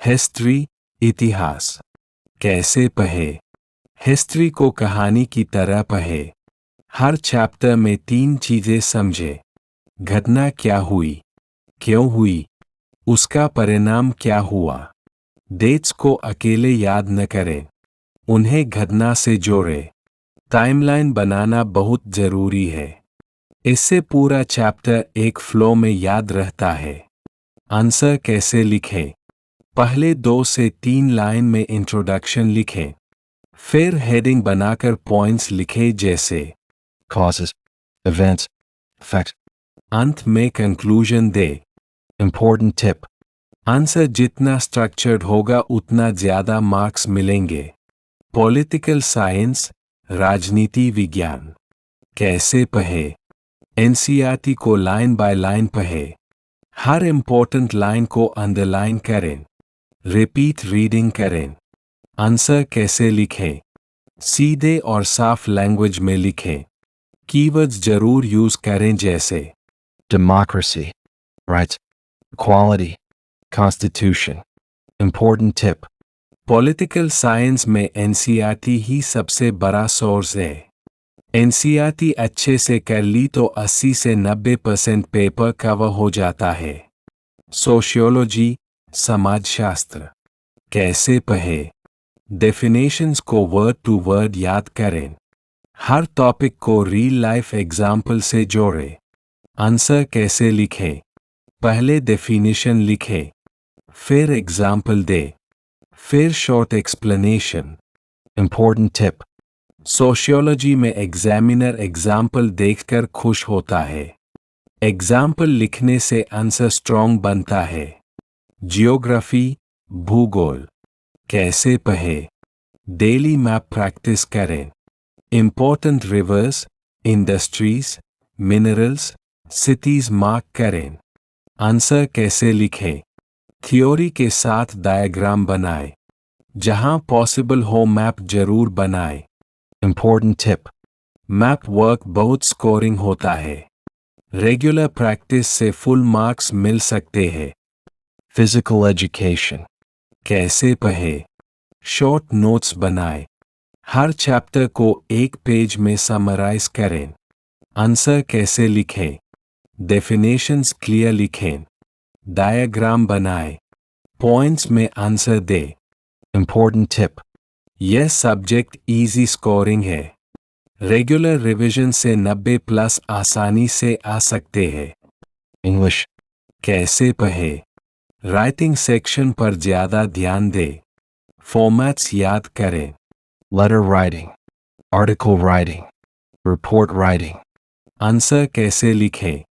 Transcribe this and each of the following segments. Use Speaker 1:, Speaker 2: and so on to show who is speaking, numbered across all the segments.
Speaker 1: History, इतिहास। कैसे पढ़े? हिस्ट्री को कहानी की तरह पढ़े। हर चैप्टर में 3 चीजें समझे। घटना क्या हुई, क्यों हुई, उसका परिणाम क्या हुआ। डेट्स को अकेले याद न करें, उन्हें घटना से जोड़ें। टाइमलाइन बनाना बहुत जरूरी है, इससे पूरा चैप्टर एक फ्लो में याद रहता है। आंसर कैसे लिखें? पहले 2 से 3 लाइन में इंट्रोडक्शन लिखें, फिर हेडिंग बनाकर पॉइंट्स लिखें जैसे
Speaker 2: causes, events, effects.
Speaker 1: अंत में कंक्लूजन दे।
Speaker 2: Important tip.
Speaker 1: आंसर जितना स्ट्रक्चर्ड होगा उतना ज्यादा मार्क्स मिलेंगे। पॉलिटिकल साइंस, राजनीति विज्ञान। कैसे पढ़े? एनसीईआरटी को लाइन बाय लाइन पढ़े। हर इंपॉर्टेंट लाइन को अंडरलाइन करें, रिपीट रीडिंग करें। आंसर कैसे लिखें? सीधे और साफ लैंग्वेज में लिखें। कीवर्ड्स जरूर यूज करें जैसे
Speaker 2: Democracy, rights, equality, constitution. Important tip.
Speaker 1: Political science में एनसीईआरटी ही सबसे बड़ा सोर्स है। एनसीईआरटी अच्छे से कर ली तो 80 से 90% पेपर कवर हो जाता है। सोशियोलॉजी, समाजशास्त्र। कैसे पढ़े? डेफिनेशंस को वर्ड टू वर्ड याद करें। हर टॉपिक को रियल लाइफ एग्जाम्पल से जोड़ें। आंसर कैसे लिखें? पहले डेफिनेशन लिखें, फिर एग्जाम्पल दे, फिर short explanation.
Speaker 2: Important tip.
Speaker 1: Sociology में एग्जामिनर एग्जाम्पल देखकर खुश होता है। एग्जाम्पल लिखने से आंसर स्ट्रॉन्ग बनता है। जियोग्राफी, भूगोल। कैसे पढ़े? डेली मैप प्रैक्टिस करें। Important rivers, industries, minerals, cities mark करें। आंसर कैसे लिखें? थ्योरी के साथ डायग्राम बनाएं। जहां पॉसिबल हो मैप जरूर बनाएं।
Speaker 2: Important tip.
Speaker 1: मैप वर्क बहुत स्कोरिंग होता है। रेगुलर प्रैक्टिस से फुल मार्क्स मिल सकते हैं।
Speaker 2: Physical education.
Speaker 1: कैसे पढ़े? शॉर्ट नोट्स बनाएं। हर चैप्टर को एक पेज में समराइज करें। आंसर कैसे लिखें? डेफिनेशंस क्लियर लिखें, डायग्राम बनाएं, पॉइंट्स में आंसर दे।
Speaker 2: Important tip.
Speaker 1: यह सब्जेक्ट इजी स्कोरिंग है। रेगुलर रिवीजन से 90+ आसानी से आ सकते हैं।
Speaker 2: English.
Speaker 1: कैसे पढ़े? राइटिंग सेक्शन पर ज्यादा ध्यान दे। फॉर्मेट्स याद करें।
Speaker 2: Letter writing. Article writing. Report writing.
Speaker 1: Answer कैसे लिखें?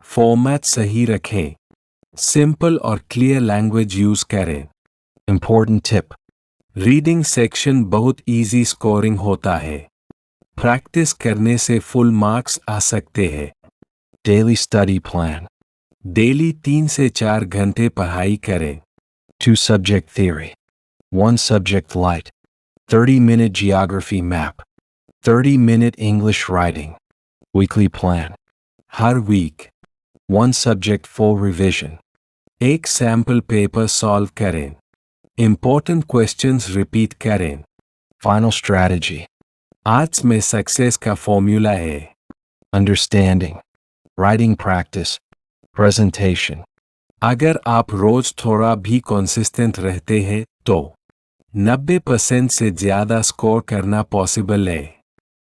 Speaker 1: फॉर्मेट सही रखें। सिंपल और क्लियर लैंग्वेज यूज करें।
Speaker 2: Important tip.
Speaker 1: रीडिंग सेक्शन बहुत इजी स्कोरिंग होता है। प्रैक्टिस करने से फुल मार्क्स आ सकते हैं।
Speaker 2: Daily study plan.
Speaker 1: डेली 3 से 4 घंटे पढ़ाई करें।
Speaker 2: 2 subject theory. 1 subject light. 30-minute geography map. 30-minute English writing. Weekly plan.
Speaker 1: हर वीक
Speaker 2: 1 subject full revision.
Speaker 1: एक सैम्पल पेपर सॉल्व करें। इंपॉर्टेंट क्वेश्चंस रिपीट करें।
Speaker 2: Final strategy.
Speaker 1: आर्ट्स में सक्सेस का फॉर्मूला है।
Speaker 2: Understanding. Writing practice. Presentation.
Speaker 1: अगर आप रोज थोड़ा भी कंसिस्टेंट रहते हैं तो 90% से ज्यादा स्कोर करना पॉसिबल है।